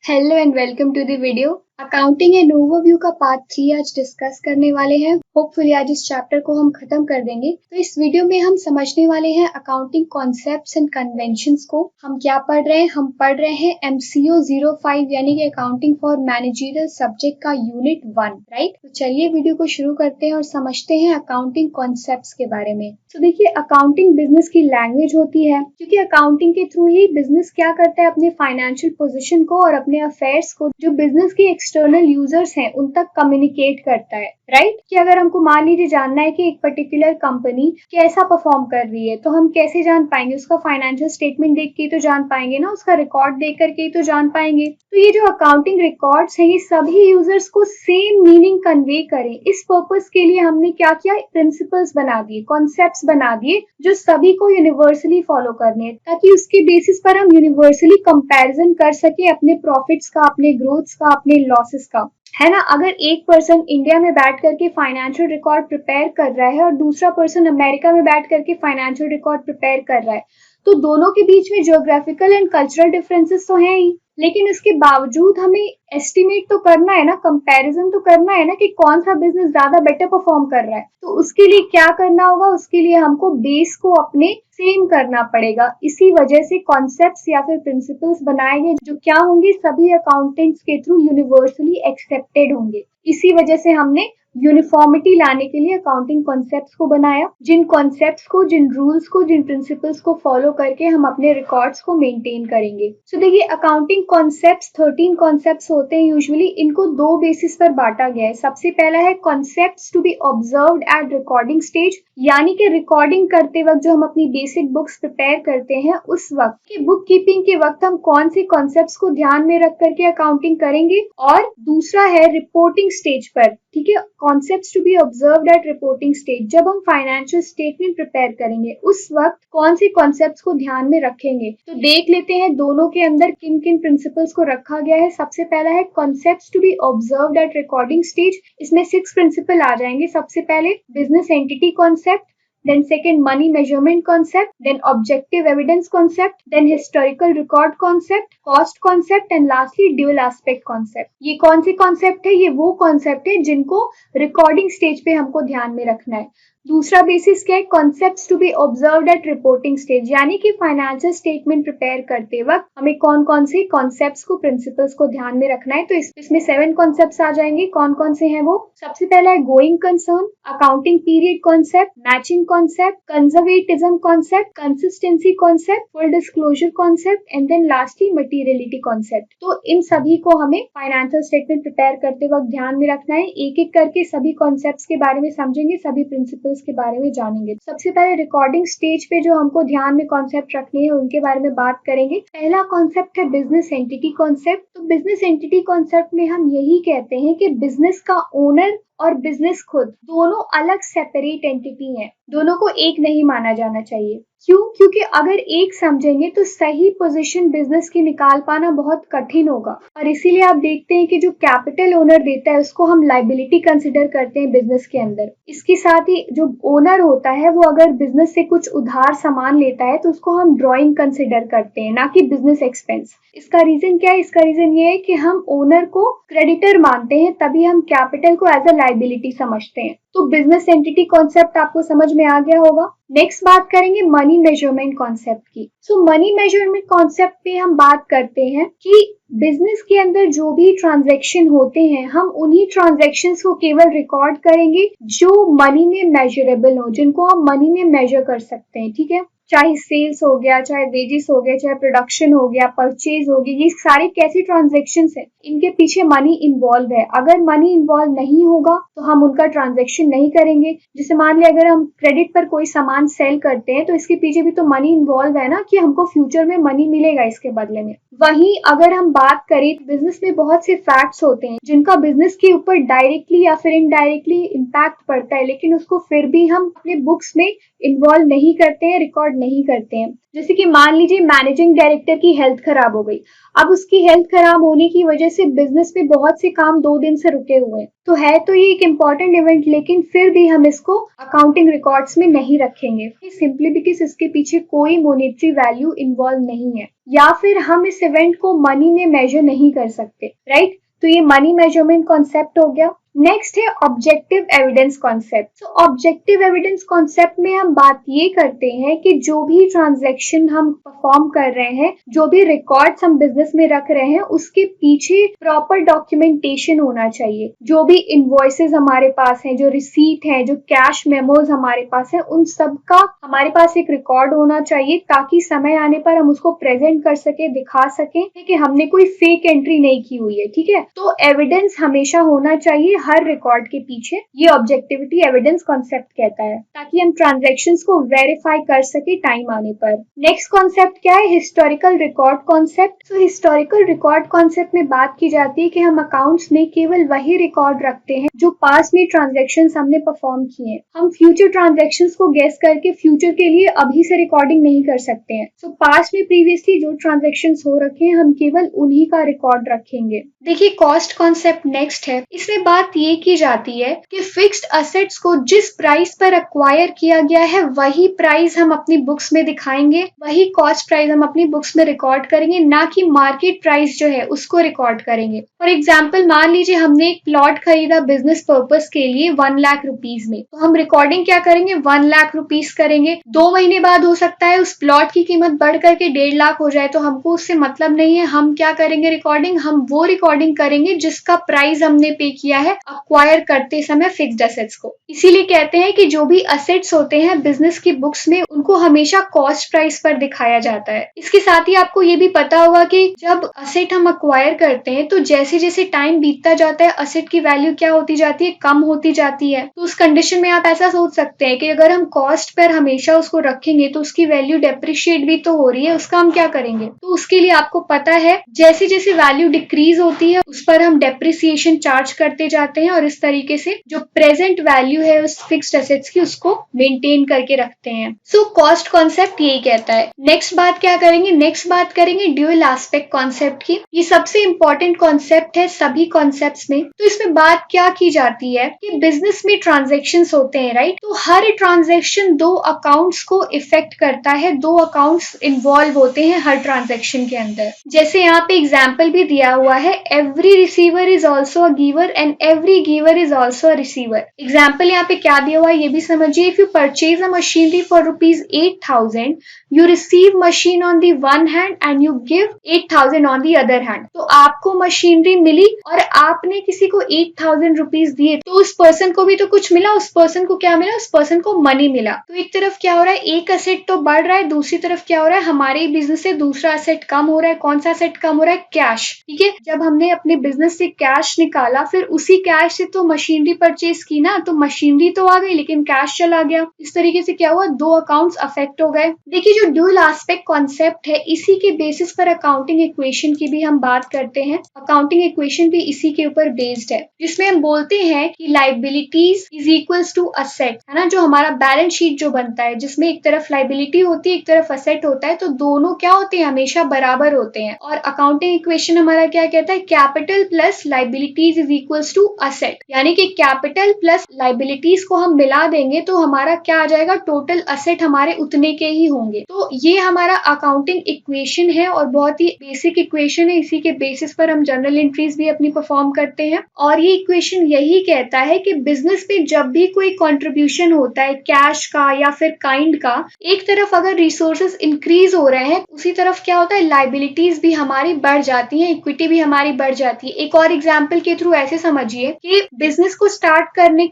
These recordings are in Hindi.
Hello and welcome to the video. Accounting and overview का पार्ट 3 आज डिस्कस करने वाले हैं। होपफुली आज इस चैप्टर को हम खत्म कर देंगे। तो इस वीडियो में हम समझने वाले हैं अकाउंटिंग कॉन्सेप्ट्स एंड कन्वेंशंस को। हम क्या पढ़ रहे हैं? हम पढ़ रहे हैं MCO 05 यानी कि अकाउंटिंग फॉर मैनेजरियल सब्जेक्ट का यूनिट 1, राइट। तो चलिए वीडियो को शुरू करते हैं और समझते हैं अकाउंटिंग कॉन्सेप्ट्स के बारे में। तो देखिए, अकाउंटिंग बिजनेस की लैंग्वेज होती है, क्योंकि अकाउंटिंग के थ्रू ही बिजनेस क्या करता है, अपने फाइनेंशियल पोजीशन को और अपने अफेयर्स को जो बिजनेस के एक्सटर्नल यूजर्स हैं उन तक कम्युनिकेट करता है, राइट। कि अगर हमको मान लीजिए जानना है कि एक पर्टिकुलर कंपनी कैसा परफॉर्म कर रही है, तो हम कैसे जान पाएंगे? उसका फाइनेंशियल स्टेटमेंट देख के तो जान पाएंगे ना, उसका रिकॉर्ड देख करके ही तो जान पाएंगे। तो ये जो अकाउंटिंग रिकॉर्ड्स हैं, ये सभी यूजर्स को सेम मीनिंग कन्वे करें, इस पर्पस के लिए हमने क्या किया, प्रिंसिपल्स बना दिए, कॉन्सेप्ट्स बना दिए जो सभी को यूनिवर्सली फॉलो करने हैं, ताकि उसके बेसिस पर हम यूनिवर्सली कंपैरिजन कर सके अपने प्रॉफिट्स का, अपने ग्रोथ्स का, अपने लॉसेस का, है ना। अगर एक पर्सन इंडिया में बैठ करके फाइनेंशियल रिकॉर्ड प्रिपेयर कर रहा है और दूसरा पर्सन अमेरिका में बैठ करके फाइनेंशियल रिकॉर्ड प्रिपेयर कर रहा है, तो दोनों के बीच में ज्योग्राफिकल एंड कल्चरल डिफरेंसेस तो हैं ही, लेकिन उसके बावजूद हमें एस्टिमेट तो करना है ना, कंपैरिजन तो करना है ना कि कौन सा बिजनेस ज्यादा बेटर परफॉर्म कर रहा है। तो उसके लिए क्या करना होगा? उसके लिए हमको बेस को अपने सेम करना पड़ेगा। इसी वजह से कॉन्सेप्ट्स या फिर प्रिंसिपल्स बनाए गए जो क्या होंगे, सभी अकाउंटेंट्स के थ्रू यूनिवर्सली एक्सेप्टेड होंगे। इसी वजह से हमने यूनिफॉर्मिटी लाने के लिए अकाउंटिंग कॉन्सेप्ट्स को बनाया, जिन कॉन्सेप्ट्स को, जिन रूल्स को, जिन प्रिंसिपल्स को फॉलो करके हम अपने रिकॉर्ड्स को मेंटेन करेंगे। सो देखिए, अकाउंटिंग कॉन्सेप्ट्स 13 कॉन्सेप्ट्स होते हैं यूजुअली। इनको दो बेसिस पर बांटा गया है। सबसे पहला है concepts to be observed at recording stage, यानी कि रिकॉर्डिंग करते वक्त जो हम अपनी बेसिक बुक्स प्रिपेयर करते हैं, उस वक्त की बुक कीपिंग के वक्त हम कौन से कॉन्सेप्ट्स को ध्यान में रख करके अकाउंटिंग करेंगे। और दूसरा है रिपोर्टिंग स्टेज पर, ठीक है, concepts to be observed at reporting stage. जब हम फाइनेंशियल स्टेटमेंट प्रिपेयर करेंगे उस वक्त कौन से कॉन्सेप्ट्स को ध्यान में रखेंगे। तो देख लेते हैं दोनों के अंदर किन किन प्रिंसिपल्स को रखा गया है। सबसे पहला है concepts to be observed at recording stage. इसमें 6 प्रिंसिपल आ जाएंगे। सबसे पहले business entity concept, then second money measurement concept, then objective evidence concept, then historical record concept, cost concept and lastly dual aspect concept। ये कौन से कॉन्सेप्ट है? ये वो कॉन्सेप्ट है जिनको रिकॉर्डिंग स्टेज पे हमको ध्यान में रखना है। दूसरा बेसिस क्या है? Concepts to be observed at reporting stage, यानी कि फाइनेंशियल स्टेटमेंट प्रिपेयर करते वक्त हमें कौन कौन से कॉन्सेप्ट्स को, प्रिंसिपल्स को ध्यान में रखना है। तो इसमें 7 कॉन्सेप्ट्स आ जाएंगे। कौन कौन से हैं वो? सबसे पहला है going concern, accounting period concept, matching concept, conservatism concept, consistency concept, full disclosure concept and then lastly materiality concept. तो इन सभी को हमें फाइनेंशियल स्टेटमेंट प्रिपेयर करते वक्त ध्यान में रखना है। एक एक करके सभी कॉन्सेप्ट्स के बारे में समझेंगे, सभी प्रिंसिपल्स के बारे में जानेंगे। सबसे पहले रिकॉर्डिंग स्टेज पे जो हमको ध्यान में कॉन्सेप्ट रखने हैं उनके बारे में बात करेंगे। पहला कॉन्सेप्ट है बिजनेस एंटिटी कॉन्सेप्ट। तो बिजनेस एंटिटी कॉन्सेप्ट में हम यही कहते हैं कि बिजनेस का ओनर और बिजनेस खुद दोनों अलग सेपरेट एंटिटी हैं, दोनों को एक नहीं माना जाना चाहिए। क्यों? क्योंकि अगर एक समझेंगे तो सही पोजीशन बिजनेस की निकाल पाना बहुत कठिन होगा। और इसीलिए आप देखते हैं कि जो कैपिटल ओनर देता है उसको हम लायबिलिटी कंसिडर करते हैं बिजनेस के अंदर। इसके साथ ही जो ओनर होता है वो अगर बिजनेस से कुछ उधार सामान लेता है तो उसको हम ड्रॉइंग कंसिडर करते हैं, ना कि बिजनेस एक्सपेंस। इसका रीजन क्या है? इसका रीजन ये है कि हम ओनर को क्रेडिटर मानते हैं, तभी हम कैपिटल को एज अ लायबिलिटी समझते हैं। तो बिजनेस एंटिटी कॉन्सेप्ट आपको समझ में आ गया होगा। नेक्स्ट बात करेंगे मनी मेजरमेंट कॉन्सेप्ट की। सो मनी मेजरमेंट कॉन्सेप्ट पे हम बात करते हैं कि बिजनेस के अंदर जो भी ट्रांजैक्शन होते हैं, हम उन्हीं ट्रांजैक्शंस को केवल रिकॉर्ड करेंगे जो मनी में मेजरेबल हो, जिनको हम मनी में मेजर कर सकते हैं, ठीक है। चाहे सेल्स हो गया, चाहे वेजेस हो गया, चाहे प्रोडक्शन हो गया, परचेज हो गई, ये सारी कैसी ट्रांजैक्शंस हैं, इनके पीछे मनी इन्वॉल्व है। अगर मनी इन्वॉल्व नहीं होगा तो हम उनका ट्रांजैक्शन नहीं करेंगे। जैसे मान लिया अगर हम क्रेडिट पर कोई सामान सेल करते हैं तो इसके पीछे भी तो मनी इन्वॉल्व है ना, कि हमको फ्यूचर में मनी मिलेगा इसके बदले में। वहीं अगर हम बात करें, बिजनेस में बहुत से फैक्ट्स होते हैं जिनका बिजनेस के ऊपर डायरेक्टली या फिर इनडायरेक्टली इम्पैक्ट पड़ता है, लेकिन उसको फिर भी हम अपने बुक्स में इन्वॉल्व नहीं करते हैं, रिकॉर्ड नहीं करते हैं। जैसे कि मान लीजिए मैनेजिंग डायरेक्टर की हेल्थ खराब हो गई, अब उसकी हेल्थ खराब होने की वजह से बिजनेस में बहुत से काम 2 दिन से रुके हुए हैं, तो है तो ये एक इम्पॉर्टेंट इवेंट, लेकिन फिर भी हम इसको अकाउंटिंग रिकॉर्ड्स में नहीं रखेंगे सिंपली बिकॉज इसके पीछे कोई मॉनेटरी वैल्यू इन्वॉल्व नहीं है, या फिर हम इस इवेंट को मनी में मेजर नहीं कर सकते, राइट। तो ये मनी मेजरमेंट कॉन्सेप्ट हो गया। नेक्स्ट है ऑब्जेक्टिव एविडेंस कॉन्सेप्ट। तो ऑब्जेक्टिव एविडेंस कॉन्सेप्ट में हम बात ये करते हैं कि जो भी ट्रांजैक्शन हम परफॉर्म कर रहे हैं, जो भी रिकॉर्ड्स हम बिजनेस में रख रहे हैं, उसके पीछे प्रॉपर डॉक्यूमेंटेशन होना चाहिए। जो भी इनवॉइसेस हमारे पास हैं, जो रिसीट है, जो कैश मेमोज हमारे पास है, उन सब का हमारे पास एक रिकॉर्ड होना चाहिए, ताकि समय आने पर हम उसको प्रेजेंट कर सके, दिखा सके कि हमने कोई फेक एंट्री नहीं की हुई है, ठीक है। तो एविडेंस हमेशा होना चाहिए हर रिकॉर्ड के पीछे, ये ऑब्जेक्टिविटी एविडेंस कॉन्सेप्ट कहता है, ताकि हम ट्रांजैक्शंस को वेरीफाई कर सके टाइम आने पर। नेक्स्ट कॉन्सेप्ट क्या है? Historical record concept. तो हिस्टोरिकल रिकॉर्ड कॉन्सेप्ट में बात की जाती है कि हम अकाउंट्स में केवल वही रिकॉर्ड रखते हैं जो पास्ट में ट्रांजैक्शंस हमने परफॉर्म किए हैं। हम फ्यूचर ट्रांजैक्शंस को गेस करके फ्यूचर के लिए अभी से रिकॉर्डिंग नहीं कर सकते हैं। सो पास्ट में प्रीवियसली जो ट्रांजैक्शंस हो रखे हैं, हम केवल उन्हीं का रिकॉर्ड रखेंगे। देखिए कॉस्ट कॉन्सेप्ट नेक्स्ट है। इसमें बात ये की जाती है कि फिक्स्ड असेट्स को जिस प्राइस पर एक्वायर किया गया है, वही प्राइस हम अपनी बुक्स में दिखाएंगे, वही कॉस्ट प्राइस हम अपनी बुक्स में रिकॉर्ड करेंगे, ना कि मार्केट प्राइस जो है उसको रिकॉर्ड करेंगे। फॉर एग्जाम्पल मान लीजिए हमने एक प्लॉट खरीदा बिजनेस पर्पस के लिए 1 लाख रुपीज में, तो हम रिकॉर्डिंग क्या करेंगे? 1 लाख रुपीज करेंगे। 2 महीने बाद हो सकता है उस प्लॉट की कीमत बढ़ करके 1.5 लाख हो जाए, तो हमको उससे मतलब नहीं है। हम क्या करेंगे? रिकॉर्डिंग, हम वो रिकॉर्डिंग करेंगे जिसका प्राइस हमने पे किया है अक्वायर करते समय फिक्स्ड असेट्स को। इसीलिए कहते हैं कि जो भी असेट्स होते हैं बिजनेस की बुक्स में, उनको हमेशा कॉस्ट प्राइस पर दिखाया जाता है। इसके साथ ही आपको ये भी पता होगा कि जब असेट हम अक्वायर करते हैं, तो जैसे जैसे टाइम बीतता जाता है, असेट की वैल्यू क्या होती जाती है? कम होती जाती है। तो उस कंडीशन में आप ऐसा सोच सकते हैं कि अगर हम कॉस्ट पर हमेशा उसको रखेंगे तो उसकी वैल्यू डेप्रिशिएट भी तो हो रही है, उसका हम क्या करेंगे? तो उसके लिए आपको पता है जैसे जैसे वैल्यू डिक्रीज होती है, उस पर हम डेप्रिसिएशन चार्ज करते जाते हैं, और इस तरीके से जो प्रेजेंट वैल्यू है उस फिक्स्ड एसेट्स की, उसको मेंटेन करके रखते हैं। सो कॉस्ट कॉन्सेप्ट यही कहता है। नेक्स्ट बात क्या करेंगे? नेक्स्ट बात करेंगे ड्यूअल एस्पेक्ट कॉन्सेप्ट की। ये सबसे इंपॉर्टेंट कॉन्सेप्ट है सभी कॉन्सेप्ट्स में। तो इसमें बात क्या की जाती है कि बिजनेस में ट्रांजैक्शंस होते हैं, राइट। तो हर ट्रांजैक्शन 2 अकाउंट्स को इफेक्ट करता है, 2 अकाउंट्स इन्वॉल्व होते हैं हर ट्रांजैक्शन के अंदर। जैसे यहाँ पे एग्जाम्पल भी दिया हुआ है, every receiver is also a giver and every giver is also a receiver. Example यहाँ पे क्या दिया हुआ है ये भी समझिए। If you purchase a machinery for ₹8,000, you receive machine on the one hand and you give 8,000 on the other hand। तो आपको मशीनरी मिली और आपने किसी को 8,000 रुपीज दिए, तो उस पर्सन को भी तो कुछ मिला। उस पर्सन को क्या मिला? उस पर्सन को मनी मिला। तो एक तरफ क्या हो रहा है? एक असेट तो बढ़ रहा है, दूसरी तरफ क्या हो रहा है? हमारे बिजनेस से दूसरा असेट कम हो रहा है। कौन सा असेट कम हो रहा है? कैश, ठीक है। जब हमने अपने बिजनेस से कैश निकाला, फिर उसी कैश से तो मशीनरी परचेज की ना, तो मशीनरी तो आ गई लेकिन कैश चला गया। इस तरीके से क्या हुआ? 2 अकाउंट्स अफेक्ट हो गए। देखिए जो ड्यूअल एस्पेक्ट कॉन्सेप्ट है, इसी के बेसिस पर अकाउंटिंग इक्वेशन की भी हम बात करते हैं। अकाउंटिंग इक्वेशन भी इसी के ऊपर बेस्ड है, जिसमें हम बोलते हैं कि liabilities is equals to asset, है ना। जो हमारा बैलेंस शीट जो बनता है, जिसमें एक तरफ लायबिलिटी होती है, एक तरफ असेट होता है, तो दोनों क्या होते हैं? हमेशा बराबर होते हैं। और अकाउंटिंग इक्वेशन हमारा क्या कहता है? Capital plus liabilities is equals to asset, यानी कि कैपिटल प्लस लायबिलिटीज को हम मिला देंगे तो हमारा क्या आ जाएगा? टोटल असेट हमारे उतने के ही होंगे। तो ये हमारा अकाउंटिंग इक्वेशन है और बहुत ही बेसिक इक्वेशन है। इसी के बेसिस पर हम जर्नल एंट्रीज भी अपनी परफॉर्म करते हैं। और ये इक्वेशन यही कहता है कि बिजनेस में जब भी कोई कंट्रीब्यूशन होता है कैश का या फिर काइंड का, एक तरफ अगर रिसोर्सेज इंक्रीज हो रहे हैं, उसी तरफ क्या होता है? लायबिलिटीज भी हमारी बढ़ जाती है, इक्विटी भी हमारी बढ़ जाती है। एक और एग्जाम्पल के थ्रू ऐसे समझिए कि बिजनेस को स्टार्ट करने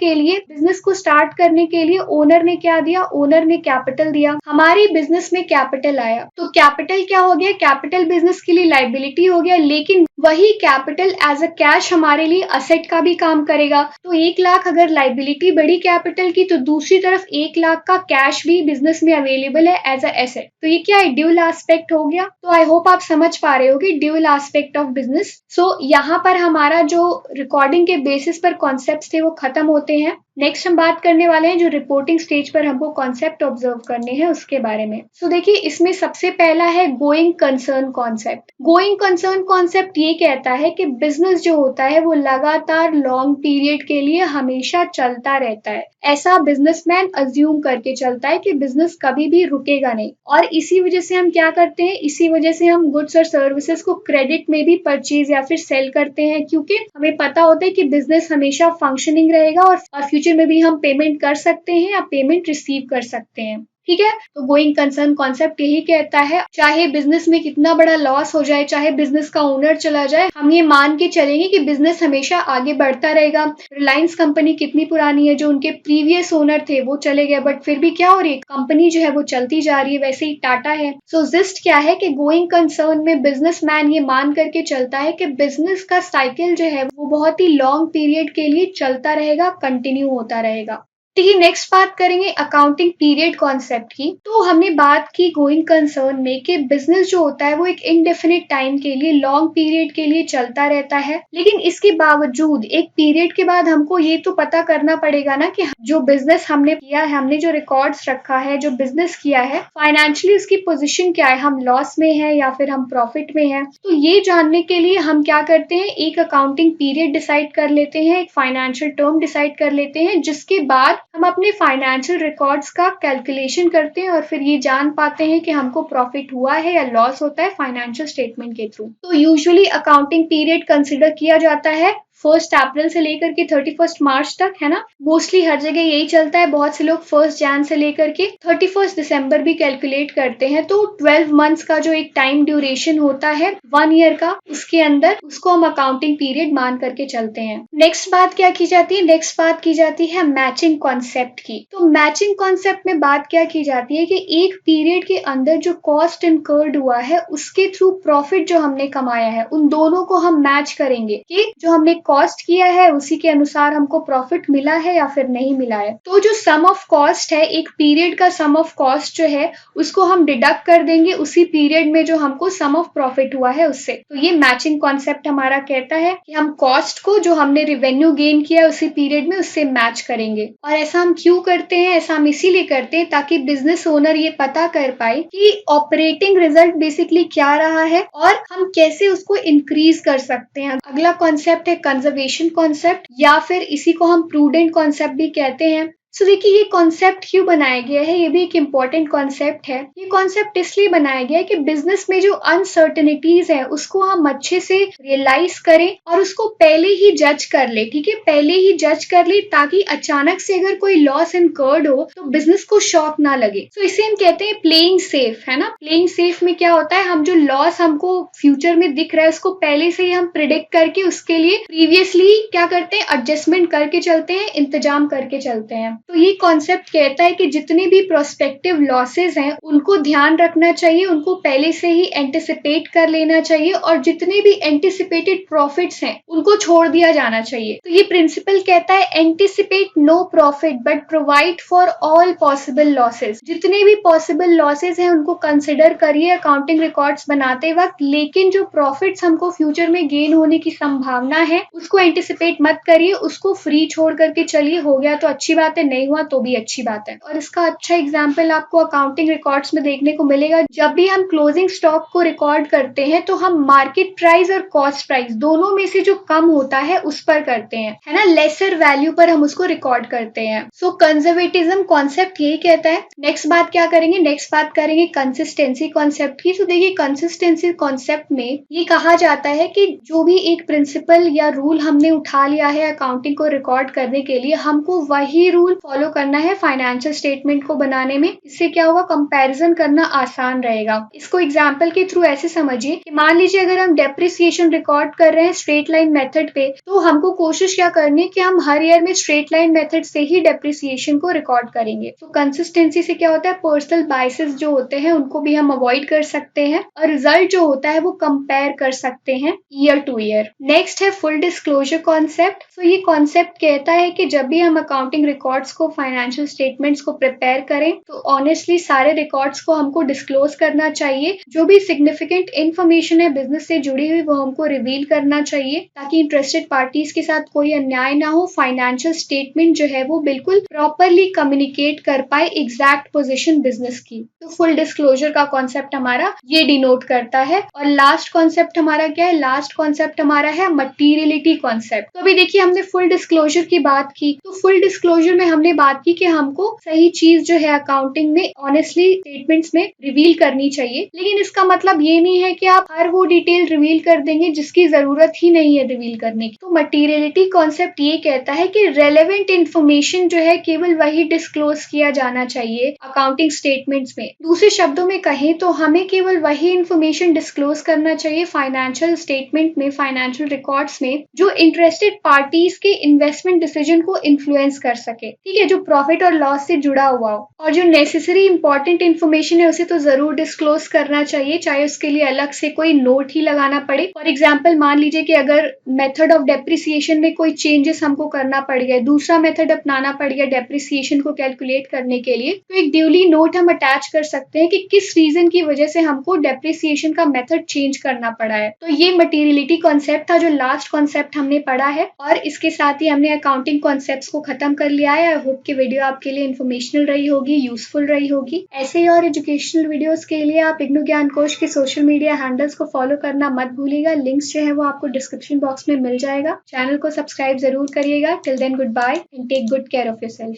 के लिए ओनर ने क्या दिया? ओनर ने कैपिटल दिया। हमारे बिजनेस में कैपिटल आया, तो कैपिटल क्या हो गया? कैपिटल बिजनेस के लिए लायबिलिटी हो गया, लेकिन वही कैपिटल एज अ कैश हमारे लिए असेट का भी काम करेगा। तो 1 लाख अगर लायबिलिटी बढ़ी कैपिटल की, तो दूसरी तरफ 1 लाख का कैश भी बिजनेस में अवेलेबल है एज अ एसेट। तो ये क्या है? ड्यूअल एस्पेक्ट हो गया। तो आई होप आप समझ पा रहे होगे ड्यूअल एस्पेक्ट ऑफ बिजनेस। सो यहाँ पर हमारा जो रिकॉर्डिंग के बेसिस पर कॉन्सेप्ट्स थे वो खत्म होते हैं। नेक्स्ट हम बात करने वाले हैं जो रिपोर्टिंग स्टेज पर हमको कॉन्सेप्ट ऑब्जर्व करने हैं उसके बारे में। सो देखिए, इसमें सबसे पहला है going concern concept. Going concern concept ये कहता है कि बिजनेस जो होता है वो लगातार लॉन्ग पीरियड के लिए हमेशा चलता रहता है। ऐसा बिजनेसमैन अज्यूम करके चलता है कि बिजनेस कभी भी रुकेगा नहीं, और इसी वजह से हम क्या करते हैं, इसी वजह से हम गुड्स और सर्विसेज को क्रेडिट में भी परचेज या फिर सेल करते हैं, क्योंकि हमें पता होता है कि बिजनेस हमेशा फंक्शनिंग रहेगा और फ्यूचर में भी हम पेमेंट कर सकते हैं या पेमेंट रिसीव कर सकते हैं। ठीक है, तो गोइंग कंसर्न कॉन्सेप्ट यही कहता है, चाहे बिजनेस में कितना बड़ा लॉस हो जाए, चाहे बिजनेस का ओनर चला जाए, हम ये मान के चलेंगे कि बिजनेस हमेशा आगे बढ़ता रहेगा। रिलायंस कंपनी कितनी पुरानी है, जो उनके प्रीवियस ओनर थे वो चले गए, बट फिर भी क्या हो रही है, कंपनी जो है वो चलती जा रही है। वैसे ही टाटा है। सो जिस्ट क्या है कि गोइंग कंसर्न में बिजनेसमैन ये मान करके चलता है कि बिजनेस का साइकिल जो है वो बहुत ही लॉन्ग पीरियड के लिए चलता रहेगा, कंटिन्यू होता रहेगा। ठीक है, नेक्स्ट बात करेंगे अकाउंटिंग पीरियड कॉन्सेप्ट की। तो हमने बात की गोइंग कंसर्न में कि बिजनेस जो होता है वो एक इनडेफिनिट टाइम के लिए, लॉन्ग पीरियड के लिए चलता रहता है, लेकिन इसके बावजूद एक पीरियड के बाद हमको ये तो पता करना पड़ेगा ना कि जो बिजनेस हमने किया है, हमने जो रिकॉर्ड्स रखा है, जो बिजनेस किया है, फाइनेंशियली उसकी पोजीशन क्या है, हम लॉस में है या फिर हम प्रॉफिट में है। तो ये जानने के लिए हम क्या करते हैं, एक अकाउंटिंग पीरियड डिसाइड कर लेते हैं, एक फाइनेंशियल टर्म डिसाइड कर लेते हैं, जिसके बाद हम अपने फाइनेंशियल रिकॉर्ड्स का कैलकुलेशन करते हैं और फिर ये जान पाते हैं कि हमको प्रॉफिट हुआ है या लॉस होता है फाइनेंशियल स्टेटमेंट के थ्रू। तो यूजुअली अकाउंटिंग पीरियड कंसिडर किया जाता है 1 अप्रैल से लेकर के 31 मार्च तक, है ना। मोस्टली हर जगह यही चलता है। बहुत से लोग 1 जैन से लेकर के 31 दिसंबर भी कैलकुलेट करते हैं। तो 12 मंथ्स का जो एक टाइम ड्यूरेशन होता है 1 ईयर का, उसके अंदर उसको हम अकाउंटिंग पीरियड मान करके चलते हैं। नेक्स्ट बात क्या की जाती है, नेक्स्ट बात की जाती है मैचिंग कॉन्सेप्ट की। तो मैचिंग कॉन्सेप्ट में बात क्या की जाती है कि एक पीरियड के अंदर जो कॉस्ट इनकर्ड हुआ है उसके थ्रू प्रॉफिट जो हमने कमाया है, उन दोनों को हम मैच करेंगे कि जो हमने कॉस्ट किया है उसी के अनुसार हमको प्रॉफिट मिला है या फिर नहीं मिला है। तो जो सम ऑफ कॉस्ट है, एक पीरियड का सम ऑफ कॉस्ट जो है उसको हम डिडक्ट कर देंगे उसी पीरियड में जो हमको सम ऑफ प्रॉफिट हुआ है उससे। तो ये मैचिंग कॉन्सेप्ट हमारा कहता है कि हम कॉस्ट को जो हमने रेवेन्यू गेन किया उसी पीरियड में उससे मैच करेंगे। और ऐसा हम क्यों करते हैं, ऐसा हम इसीलिए करते हैं ताकि बिजनेस ओनर ये पता कर पाए कि ऑपरेटिंग रिजल्ट बेसिकली क्या रहा है और हम कैसे उसको इंक्रीज कर सकते हैं। अगला कॉन्सेप्ट है कंजर्वेशन कॉन्सेप्ट, या फिर इसी को हम प्रूडेंट कॉन्सेप्ट भी कहते हैं। सो देखिए, ये कॉन्सेप्ट क्यों बनाया गया है, ये भी एक इम्पॉर्टेंट कॉन्सेप्ट है। ये कॉन्सेप्ट इसलिए बनाया गया है कि बिजनेस में जो अनसर्टेनिटीज है उसको हम अच्छे से रियलाइज करें और उसको पहले ही जज कर ले। ठीक है, पहले ही जज कर ले ताकि अचानक से अगर कोई लॉस इनकर्ड हो तो बिजनेस को शॉक ना लगे। तो इसे हम कहते हैं प्लेइंग सेफ, है ना। प्लेइंग सेफ में क्या होता है, हम जो लॉस हमको फ्यूचर में दिख रहा है उसको पहले से ही हम प्रिडिक्ट करके उसके लिए प्रीवियसली क्या करते हैं, एडजस्टमेंट करके चलते हैं, इंतजाम करके चलते हैं। तो ये कॉन्सेप्ट कहता है कि जितने भी प्रोस्पेक्टिव लॉसेस हैं उनको ध्यान रखना चाहिए, उनको पहले से ही एंटिसिपेट कर लेना चाहिए, और जितने भी एंटिसिपेटेड प्रॉफिट्स हैं उनको छोड़ दिया जाना चाहिए। तो ये प्रिंसिपल कहता है anticipate no profit but provide for all possible losses. जितने भी पॉसिबल लॉसेस हैं उनको कंसिडर करिए अकाउंटिंग रिकॉर्ड्स बनाते वक्त, लेकिन जो प्रॉफिट्स हमको फ्यूचर में गेन होने की संभावना है उसको एंटिसिपेट मत करिए, उसको फ्री छोड़ करके चलिए। हो गया तो अच्छी बात है, नहीं हुआ तो भी अच्छी बात है। और इसका अच्छा एग्जाम्पल आपको अकाउंटिंग रिकॉर्ड्स में देखने को मिलेगा। जब भी हम क्लोजिंग स्टॉक को रिकॉर्ड करते हैं तो हम मार्केट प्राइस और कॉस्ट प्राइस दोनों में से जो कम होता है उस पर करते हैं, है ना, लेसर वैल्यू पर हम उसको रिकॉर्ड करते हैं। सो कंजर्वेटिज्म कॉन्सेप्ट यही कहता है। नेक्स्ट बात क्या करेंगे, नेक्स्ट बात करेंगे कंसिस्टेंसी कॉन्सेप्ट की। तो देखिए, कंसिस्टेंसी कॉन्सेप्ट में ये कहा जाता है कि जो भी एक प्रिंसिपल या रूल हमने उठा लिया है अकाउंटिंग को रिकॉर्ड करने के लिए, हमको वही रूल फॉलो करना है फाइनेंशियल स्टेटमेंट को बनाने में। इससे क्या होगा, कंपैरिजन करना आसान रहेगा। इसको एग्जांपल के थ्रू ऐसे समझिए कि मान लीजिए अगर हम डेप्रिसिएशन रिकॉर्ड कर रहे हैं स्ट्रेट लाइन मेथड पे, तो हमको कोशिश क्या करनी है कि हम हर ईयर में स्ट्रेट लाइन मेथड से ही डेप्रिसिएशन को रिकॉर्ड करेंगे। तो कंसिस्टेंसी से क्या होता है, पर्सनल बायसेस जो होते हैं उनको भी हम अवॉइड कर सकते हैं और रिजल्ट जो होता है वो कंपेयर कर सकते हैं ईयर टू ईयर। नेक्स्ट है फुल डिस्क्लोजर कॉन्सेप्ट। तो ये कॉन्सेप्ट कहता है कि जब भी हम अकाउंटिंग रिकॉर्ड्स को, फाइनेंशियल स्टेटमेंट्स को प्रिपेयर करें तो ऑनेस्टली सारे रिकॉर्ड्स को हमको डिस्क्लोज करना चाहिए। जो भी सिग्निफिकेंट इन्फॉर्मेशन है बिजनेस से जुड़ी हुई वो हमको रिवील करना चाहिए ताकि इंटरेस्टेड पार्टीज के साथ कोई अन्याय ना हो। फाइनेंशियल स्टेटमेंट जो है वो बिल्कुल प्रॉपरली कम्युनिकेट कर पाए एग्जैक्ट पोजीशन बिजनेस की। तो फुल डिस्क्लोजर का कॉन्सेप्ट हमारा ये डिनोट करता है। और लास्ट कॉन्सेप्ट हमारा क्या है? लास्ट कॉन्सेप्ट हमारा है मटीरियलिटी कॉन्सेप्ट। तो अभी देखिए हमने फुल डिस्क्लोजर की बात की, तो फुल डिस्क्लोजर में हमने बात की कि हमको सही चीज जो है अकाउंटिंग में ऑनेस्टली स्टेटमेंट्स में रिवील करनी चाहिए। लेकिन इसका मतलब ये नहीं है कि आप हर वो डिटेल रिवील कर देंगे जिसकी जरूरत ही नहीं है रिवील करने की। तो मटीरियलिटी कॉन्सेप्ट ये कहता है कि रेलेवेंट इन्फॉर्मेशन जो है केवल वही डिस्क्लोज किया जाना चाहिए अकाउंटिंग स्टेटमेंट्स में। दूसरे शब्दों में कहें तो हमें केवल वही इन्फॉर्मेशन डिस्क्लोज करना चाहिए फाइनेंशियल स्टेटमेंट में, फाइनेंशियल रिकॉर्ड्स में जो इंटरेस्टेड पार्टीज के इन्वेस्टमेंट डिसीजन को इन्फ्लुएंस कर सके। ठीक है, जो प्रॉफिट और लॉस से जुड़ा हुआ हो। और जो नेसेसरी इंपॉर्टेंट इन्फॉर्मेशन है उसे तो जरूर डिस्क्लोज करना चाहिए, चाहे उसके लिए अलग से कोई नोट ही लगाना पड़े। फॉर एग्जाम्पल मान लीजिए कि अगर मेथड ऑफ डेप्रिसिएशन में कोई चेंजेस हमको करना पड़ गया, दूसरा मेथड अपनाना पड़ गया डेप्रिसिएशन को कैलकुलेट करने के लिए, तो एक ड्यूली नोट हम अटैच कर सकते हैं कि किस रीजन की वजह से हमको डेप्रिसिएशन का मेथड चेंज करना पड़ा है। तो ये मटीरियलिटी कॉन्सेप्ट था जो लास्ट कॉन्सेप्ट हमने पढ़ा है। और इसके साथ ही हमने अकाउंटिंग कॉन्सेप्ट्स को खत्म कर लिया है। आई होप कि वीडियो आपके लिए इन्फॉर्मेशनल रही होगी, यूजफुल रही होगी। ऐसे ही और एजुकेशनल वीडियोस के लिए आप इग्नू ज्ञान कोश के सोशल मीडिया हैंडल्स को फॉलो करना मत भूलिएगा। लिंक्स जो है वो आपको डिस्क्रिप्शन बॉक्स में मिल जाएगा। चैनल को सब्सक्राइब जरूर करिएगा। Till then good bye and take good care of yourself.